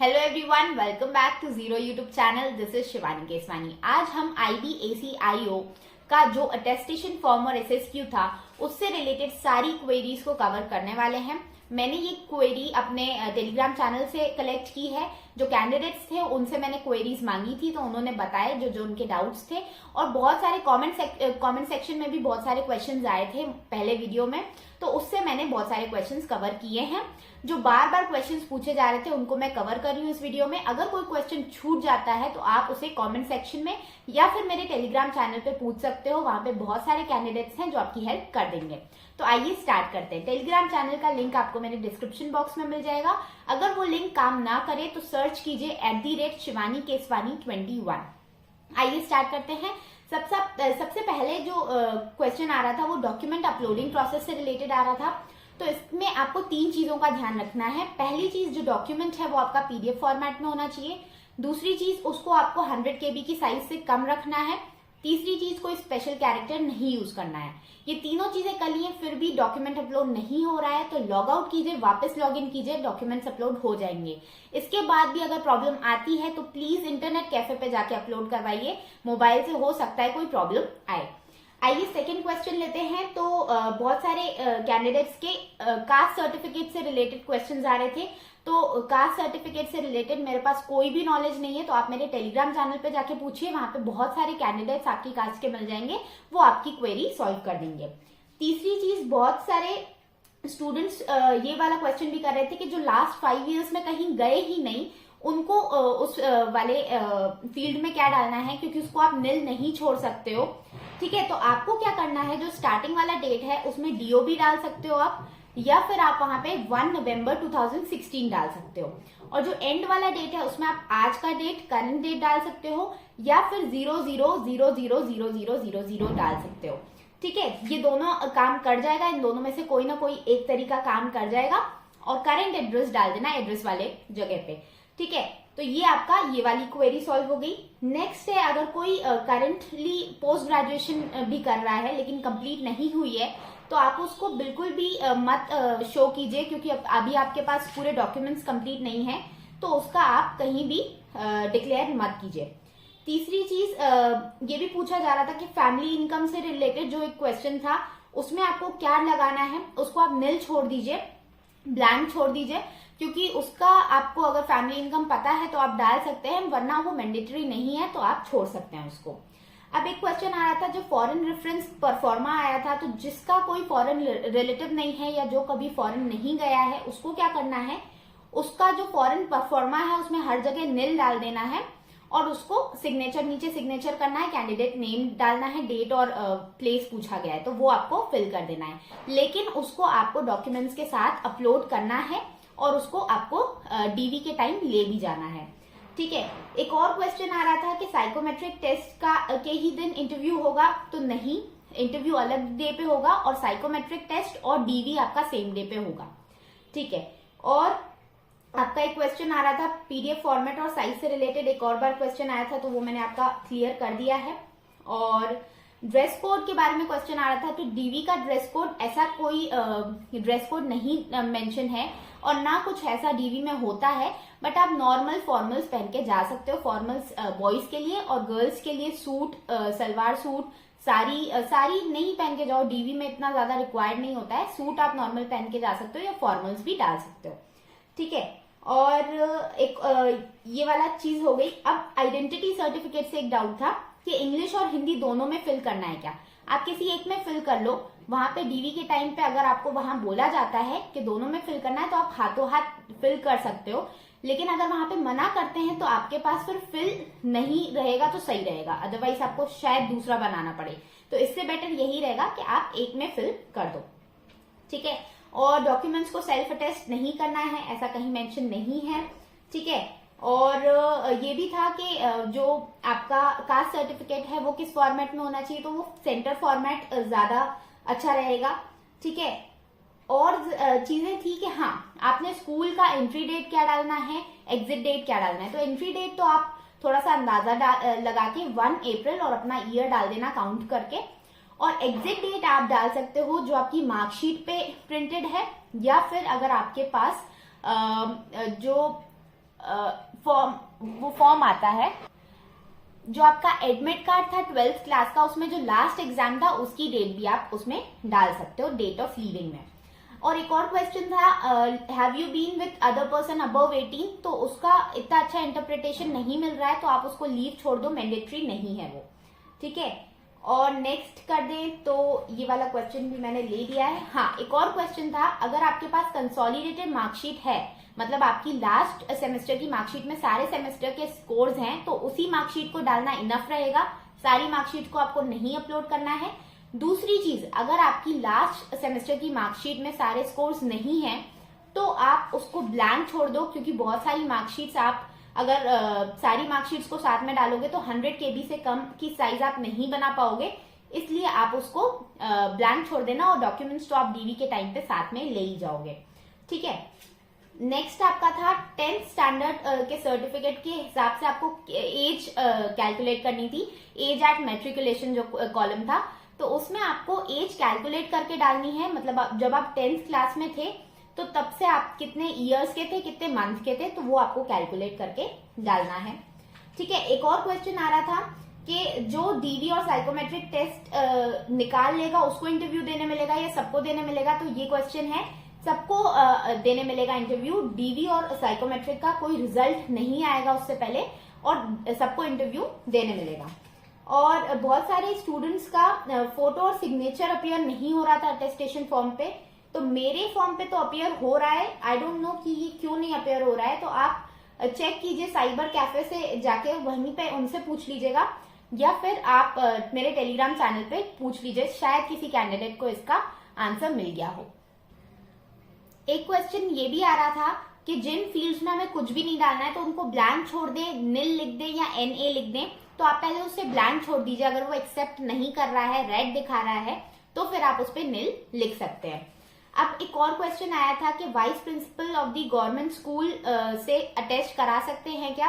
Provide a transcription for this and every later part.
Hello everyone, welcome back to zero YouTube channel. This is Shivani Keswani. आज हम IBACIO का जो अटेस्टेशन फॉर्म और SSQ था उससे रिलेटेड सारी क्वेरीज को कवर करने वाले हैं। मैंने ये क्वेरी अपने टेलीग्राम चैनल से कलेक्ट की है। जो कैंडिडेट्स थे उनसे मैंने क्वेरीज मांगी थी, तो उन्होंने बताए जो जो उनके डाउट्स थे, और बहुत सारे कमेंट सेक्शन में भी बहुत सारे क्वेश्चंस आए थे पहले वीडियो में, तो उससे मैंने बहुत सारे क्वेश्चंस कवर किए हैं। जो बार बार क्वेश्चंस पूछे जा रहे थे उनको मैं कवर कर रही हूँ इस वीडियो में। अगर कोई क्वेश्चन छूट जाता है तो आप उसे कमेंट सेक्शन में या फिर मेरे टेलीग्राम चैनल पे पूछ सकते हो। वहां पे बहुत सारे कैंडिडेट्स हैं जो आपकी हेल्प कर देंगे। तो आइए स्टार्ट करते हैं। टेलीग्राम चैनल का लिंक आपको मेरे डिस्क्रिप्शन बॉक्स में मिल जाएगा। अगर वो लिंक काम ना करे तो सर्च कीजिए @शिवानी केसवानी 21। आइए स्टार्ट करते हैं। सबसे पहले जो क्वेश्चन आ रहा था वो डॉक्यूमेंट अपलोडिंग प्रोसेस से रिलेटेड आ रहा था। तो इसमें आपको 3 चीजों का ध्यान रखना है। पहली चीज, जो डॉक्यूमेंट है वो आपका PDF फॉर्मेट में होना चाहिए। दूसरी चीज, उसको आपको 100 KB की साइज से कम रखना है। तीसरी चीज, कोई स्पेशल कैरेक्टर नहीं यूज करना है। ये तीनों चीजें कर लिए फिर भी डॉक्यूमेंट अपलोड नहीं हो रहा है तो लॉग आउट कीजिए, वापस लॉग इन कीजिए, डॉक्यूमेंट्स अपलोड हो जाएंगे। इसके बाद भी अगर प्रॉब्लम आती है तो प्लीज इंटरनेट कैफे पे जाके अपलोड करवाइए। मोबाइल से हो सकता है कोई प्रॉब्लम आए। आइए सेकंड क्वेश्चन लेते हैं। तो बहुत सारे कैंडिडेट्स के कास्ट सर्टिफिकेट से रिलेटेड क्वेश्चंस आ रहे थे। तो कास्ट सर्टिफिकेट से रिलेटेड मेरे पास कोई भी नॉलेज नहीं है, तो आप मेरे टेलीग्राम चैनल पे जाके पूछिए। वहां पे बहुत सारे कैंडिडेट्स आपकी कास्ट के मिल जाएंगे, वो आपकी क्वेरी सॉल्व कर देंगे। तीसरी चीज, बहुत सारे स्टूडेंट्स ये वाला क्वेश्चन भी कर रहे थे कि जो लास्ट 5 ईयर्स में कहीं गए ही नहीं, उनको उस वाले फील्ड में क्या डालना है, क्योंकि उसको आप निल नहीं छोड़ सकते हो। ठीक है, तो आपको क्या करना है, जो स्टार्टिंग वाला डेट है उसमें DOB डाल सकते हो आप, या फिर आप वहां पे 1 नवंबर 2016 डाल सकते हो। और जो एंड वाला डेट है उसमें आप आज का डेट, करंट डेट डाल सकते हो, या फिर 00000000 डाल सकते हो। ठीक है, ये दोनों काम कर जाएगा। इन दोनों में से कोई ना कोई एक तरीका काम कर जाएगा। और करंट एड्रेस डाल देना एड्रेस वाले जगह पे। ठीक है, तो ये आपका ये वाली क्वेरी सॉल्व हो गई। नेक्स्ट है, अगर कोई करंटली पोस्ट ग्रेजुएशन भी कर रहा है लेकिन कंप्लीट नहीं हुई है, तो आप उसको बिल्कुल भी मत शो कीजिए, क्योंकि अभी आपके पास पूरे डॉक्यूमेंट्स कंप्लीट नहीं है, तो उसका आप कहीं भी डिक्लेयर मत कीजिए। तीसरी चीज, ये भी पूछा जा रहा था कि फैमिली इनकम से रिलेटेड जो एक क्वेश्चन था उसमें आपको क्या लगाना है, उसको आप निल छोड़ दीजिए, ब्लैंक छोड़ दीजिए, क्योंकि उसका आपको अगर फैमिली इनकम पता है तो आप डाल सकते हैं, वरना वो मैंडेटरी नहीं है तो आप छोड़ सकते हैं उसको। अब एक क्वेश्चन आ रहा था जो फॉरेन रेफरेंस परफॉर्मा आया था, तो जिसका कोई फॉरेन रिलेटिव नहीं है या जो कभी फॉरेन नहीं गया है उसको क्या करना है, उसका जो फॉरेन परफॉर्मा है उसमें हर जगह निल डाल देना है, और उसको सिग्नेचर, नीचे सिग्नेचर करना है, कैंडिडेट नेम डालना है, डेट और प्लेस पूछा गया है तो वो आपको फिल कर देना है। लेकिन उसको आपको डॉक्यूमेंट्स के साथ अपलोड करना है और उसको आपको DV के टाइम ले भी जाना है। ठीक है, एक और क्वेश्चन आ रहा था कि साइकोमेट्रिक टेस्ट के ही दिन इंटरव्यू होगा, तो नहीं, इंटरव्यू अलग डे पे होगा और साइकोमेट्रिक टेस्ट और DV आपका सेम डे पे होगा। ठीक है, और आपका एक क्वेश्चन आ रहा था PDF फॉर्मेट और साइज से रिलेटेड, एक और बार क्वेश्चन आया था तो वो मैंने आपका क्लियर कर दिया है। और ड्रेस कोड के बारे में क्वेश्चन आ रहा था, तो DV का ड्रेस कोड, ऐसा कोई ड्रेस कोड नहीं मेंशन है और ना कुछ ऐसा DV में होता है, बट आप नॉर्मल फॉर्मल्स पहन के जा सकते हो। फॉर्मल्स बॉयज के लिए, और गर्ल्स के लिए सूट, सलवार सूट, साड़ी नहीं पहन के जाओ, DV में इतना ज्यादा रिक्वायर्ड नहीं होता है। सूट आप नॉर्मल पहन के जा सकते हो या फॉर्मल्स भी डाल सकते हो। ठीक है, और एक ये वाला चीज हो गई। अब आइडेंटिटी सर्टिफिकेट से एक डाउट था कि इंग्लिश और हिंदी दोनों में फिल करना है क्या। आप किसी एक में फिल कर लो, वहां पे DV के टाइम पे अगर आपको वहां बोला जाता है कि दोनों में फिल करना है तो आप हाथों हाथ फिल कर सकते हो, लेकिन अगर वहां पे मना करते हैं तो आपके पास फिर फिल नहीं रहेगा तो सही रहेगा, अदरवाइज आपको शायद दूसरा बनाना पड़े। तो इससे बेटर यही रहेगा कि आप एक में फिल कर दो। ठीक है, और डॉक्यूमेंट्स को सेल्फ अटेस्ट नहीं करना है, ऐसा कहीं मेंशन नहीं है। ठीक है, और ये भी था कि जो आपका कास्ट सर्टिफिकेट है वो किस फॉर्मेट में होना चाहिए, तो वो सेंटर फॉर्मेट ज्यादा अच्छा रहेगा। ठीक है, और चीजें थी कि हाँ, आपने स्कूल का एंट्री डेट क्या डालना है, एग्जिट डेट क्या डालना है। तो एंट्री डेट तो आप थोड़ा सा अंदाजा लगा के 1 अप्रैल और अपना ईयर डाल देना काउंट करके, और एग्जिट डेट आप डाल सकते हो जो आपकी मार्कशीट पे प्रिंटेड है, या फिर अगर आपके पास जो फॉर्म आता है। जो आपका एडमिट कार्ड था 12th क्लास का, उसमें जो लास्ट एग्जाम था उसकी डेट भी आप उसमें डाल सकते हो, डेट ऑफ लीविंग में। और एक और क्वेश्चन था, have you been with other person above 18, तो उसका इतना अच्छा इंटरप्रिटेशन नहीं मिल रहा है, तो आप उसको लीव छोड़ दो, मैंडेटरी नहीं है वो, ठीक है। और नेक्स्ट कर दें तो ये वाला क्वेश्चन भी मैंने ले लिया है। हाँ, एक और क्वेश्चन था, अगर आपके पास कंसोलिडेटेड मार्कशीट है, मतलब आपकी लास्ट सेमेस्टर की मार्कशीट में सारे सेमेस्टर के स्कोर्स हैं, तो उसी मार्कशीट को डालना इनफ रहेगा, सारी मार्कशीट को आपको नहीं अपलोड करना है। दूसरी चीज, अगर आपकी लास्ट सेमेस्टर की मार्कशीट में सारे स्कोर्स नहीं है तो आप उसको ब्लैंक छोड़ दो, क्योंकि बहुत सारी मार्कशीट्स आप अगर सारी मार्कशीट्स को साथ में डालोगे तो 100 KB से कम की साइज आप नहीं बना पाओगे, इसलिए आप उसको ब्लैंक छोड़ देना और डॉक्यूमेंट्स तो आप डीवी के टाइम पे साथ में ले ही जाओगे, ठीक है। नेक्स्ट आपका था 10th स्टैंडर्ड के सर्टिफिकेट के हिसाब से आपको एज कैलकुलेट करनी थी, एज एट मैट्रिकुलेशन जो कॉलम था, तो उसमें आपको एज कैलकुलेट करके डालनी है। मतलब जब आप 10th क्लास में थे तो तब से आप कितने ईयर्स के थे, कितने मंथ के थे, तो वो आपको कैलकुलेट करके डालना है, ठीक है। एक और क्वेश्चन आ रहा था कि जो डीवी और साइकोमेट्रिक टेस्ट निकाल लेगा उसको इंटरव्यू देने मिलेगा या सबको देने मिलेगा, तो ये क्वेश्चन है, सबको देने मिलेगा इंटरव्यू। डीवी और साइकोमेट्रिक का कोई रिजल्ट नहीं आएगा उससे पहले, और सबको इंटरव्यू देने मिलेगा। और बहुत सारे स्टूडेंट्स का फोटो और सिग्नेचर अपीयर नहीं हो रहा था अटेस्टेशन फॉर्म पे, तो मेरे फॉर्म पे तो अपीयर हो रहा है, आई डोंट नो कि ये क्यों नहीं अपीयर हो रहा है, तो आप चेक कीजिए, साइबर कैफे से जाके वहीं पे उनसे पूछ लीजिएगा, या फिर आप मेरे टेलीग्राम चैनल पे पूछ लीजिए, शायद किसी कैंडिडेट को इसका आंसर मिल गया हो। एक क्वेश्चन ये भी आ रहा था कि जिन फील्ड्स में हमें कुछ भी नहीं डालना है तो उनको ब्लैंक छोड़ दें, निल लिख दें या NA लिख दें, तो आप पहले उससे ब्लैंक छोड़ दीजिए। अगर वो एक्सेप्ट नहीं कर रहा है, रेड दिखा रहा है, तो फिर आप उस पर निल लिख सकते हैं। अब एक और क्वेश्चन आया था कि vice principle of the government school से अटेस्ट करा सकते हैं क्या,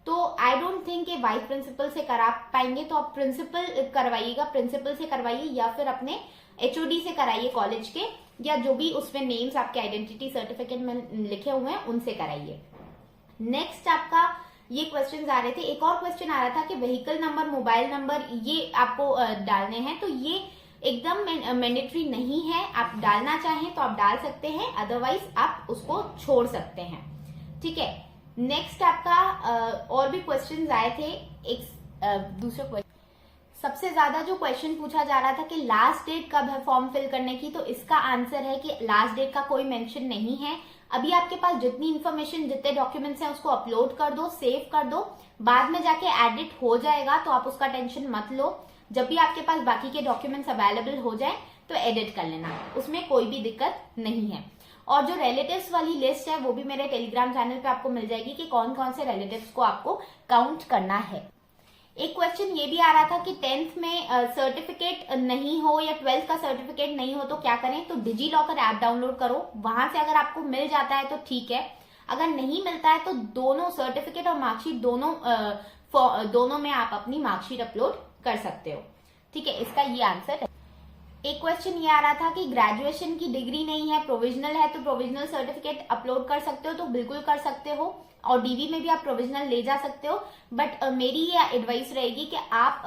तो आई डोंट थिंक कि वाइस प्रिंसिपल से करा पाएंगे, तो आप प्रिंसिपल करवाइएगा, प्रिंसिपल से करवाइए या फिर अपने HOD से कराइए कॉलेज के, या जो भी उसमें नेम्स आपके आइडेंटिटी सर्टिफिकेट में लिखे हुए हैं उनसे कराइए। नेक्स्ट आपका ये क्वेश्चन आ रहे थे, एक और क्वेश्चन आ रहा था कि व्हीकल नंबर, मोबाइल नंबर ये आपको डालने हैं, तो ये एकदम मैंडेटरी नहीं है, आप डालना चाहें तो आप डाल सकते हैं, अदरवाइज आप उसको छोड़ सकते हैं, ठीक है। नेक्स्ट आपका और भी क्वेश्चंस आए थे। एक दूसरा क्वेश्चन, सबसे ज्यादा जो क्वेश्चन पूछा जा रहा था कि लास्ट डेट कब है फॉर्म फिल करने की, तो इसका आंसर है कि लास्ट डेट का कोई मेंशन नहीं है। अभी आपके पास जितनी इन्फॉर्मेशन, जितने डॉक्यूमेंट्स हैं उसको अपलोड कर दो, सेव कर दो, बाद में जाके एडिट हो जाएगा, तो आप उसका टेंशन मत लो। जब भी आपके पास बाकी के डॉक्यूमेंट्स अवेलेबल हो जाए तो एडिट कर लेना, उसमें कोई भी दिक्कत नहीं है। और जो रिलेटिव्स वाली लिस्ट है वो भी मेरे टेलीग्राम चैनल पे आपको मिल जाएगी कि कौन कौन से रिलेटिव्स को आपको काउंट करना है। एक क्वेश्चन ये भी आ रहा था कि 10th में सर्टिफिकेट नहीं हो या 12th का सर्टिफिकेट नहीं हो तो क्या करें, तो डिजी लॉकर ऐप डाउनलोड करो, वहां से अगर आपको मिल जाता है तो ठीक है, अगर नहीं मिलता है तो दोनों सर्टिफिकेट और मार्कशीट दोनों में आप अपनी मार्कशीट अपलोड कर सकते हो, ठीक है। इसका ये आंसर है। एक क्वेश्चन ये आ रहा था कि ग्रेजुएशन की डिग्री नहीं है, प्रोविजनल है, तो प्रोविजनल सर्टिफिकेट अपलोड कर सकते हो, तो बिल्कुल कर सकते हो, और डीवी में भी आप प्रोविजनल ले जा सकते हो, बट मेरी ये एडवाइस रहेगी कि आप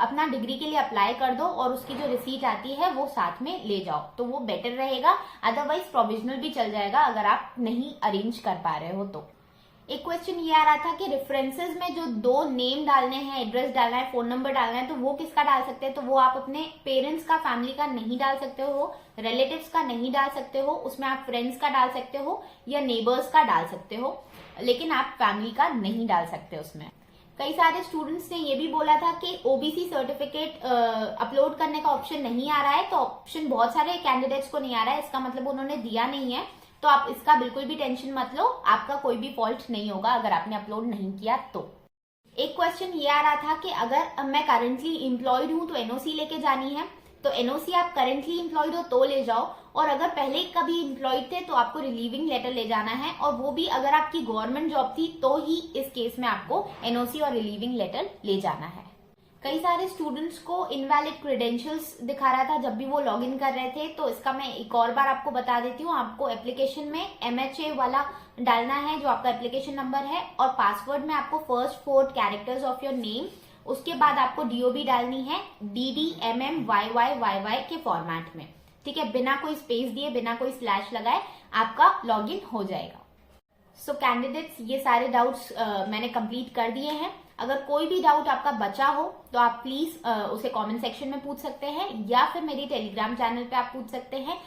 अपना डिग्री के लिए अप्लाई कर दो और उसकी जो रिसीट आती है वो साथ में ले जाओ, तो वो बेटर रहेगा, अदरवाइज प्रोविजनल भी चल जाएगा अगर आप नहीं अरेंज कर पा रहे हो तो। एक क्वेश्चन ये आ रहा था कि रेफरेंसेस में जो 2 नेम डालने हैं, एड्रेस डालना है, फोन नंबर डालना है, तो वो किसका डाल सकते हैं, तो वो आप अपने पेरेंट्स का, फैमिली का नहीं डाल सकते हो, रिलेटिव्स का नहीं डाल सकते हो, उसमें आप फ्रेंड्स का डाल सकते हो या नेबर्स का डाल सकते हो, लेकिन आप फैमिली का नहीं डाल सकते उसमें। कई सारे स्टूडेंट्स ने ये भी बोला था कि OBC सर्टिफिकेट अपलोड करने का ऑप्शन नहीं आ रहा है, तो ऑप्शन बहुत सारे कैंडिडेट्स को नहीं आ रहा है, इसका मतलब उन्होंने दिया नहीं है, तो आप इसका बिल्कुल भी टेंशन मत लो, आपका कोई भी फॉल्ट नहीं होगा अगर आपने अपलोड नहीं किया तो। एक क्वेश्चन ये आ रहा था कि अगर मैं करेंटली एम्प्लॉयड हूं तो NOC लेके जानी है, तो NOC आप करेंटली एम्प्लॉयड हो तो ले जाओ, और अगर पहले कभी एम्प्लॉयड थे तो आपको रिलीविंग लेटर ले जाना है, और वो भी अगर आपकी गवर्नमेंट जॉब थी तो ही इस केस में आपको NOC और रिलीविंग लेटर ले जाना है। कई सारे स्टूडेंट्स को इनवैलिड क्रेडेंशियल्स दिखा रहा था जब भी वो लॉगिन कर रहे थे, तो इसका मैं एक और बार आपको बता देती हूँ। आपको एप्लीकेशन में MHA वाला डालना है जो आपका एप्लीकेशन नंबर है, और पासवर्ड में आपको first 4 characters of your name, उसके बाद आपको DOB डालनी है DDMMYYYY के फॉर्मेट में, ठीक है, बिना कोई स्पेस दिए, बिना कोई स्लैश लगाए आपका लॉगिन हो जाएगा। सो कैंडिडेट्स, ये सारे डाउट्स मैंने कंप्लीट कर दिए हैं। अगर कोई भी डाउट आपका बचा हो तो आप प्लीज उसे कमेंट सेक्शन में पूछ सकते हैं, या फिर मेरी टेलीग्राम चैनल पे आप पूछ सकते हैं।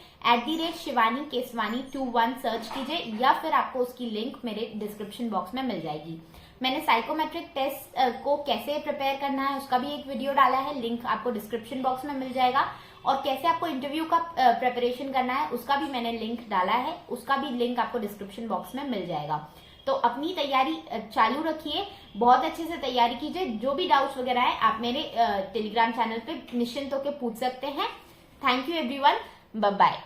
@शिवानी केसवानी 21 सर्च कीजिए, या फिर आपको उसकी लिंक मेरे डिस्क्रिप्शन बॉक्स में मिल जाएगी। मैंने साइकोमेट्रिक टेस्ट को कैसे प्रिपेयर करना है उसका भी एक वीडियो डाला है, लिंक आपको डिस्क्रिप्शन बॉक्स में मिल जाएगा। और कैसे आपको इंटरव्यू का प्रिपरेशन करना है उसका भी मैंने लिंक डाला है, उसका भी लिंक आपको डिस्क्रिप्शन बॉक्स में मिल जाएगा। तो अपनी तैयारी चालू रखिए, बहुत अच्छे से तैयारी कीजिए। जो भी डाउट्स वगैरह है आप मेरे टेलीग्राम चैनल पे निश्चिंत होकर पूछ सकते हैं। Thank you everyone, bye bye.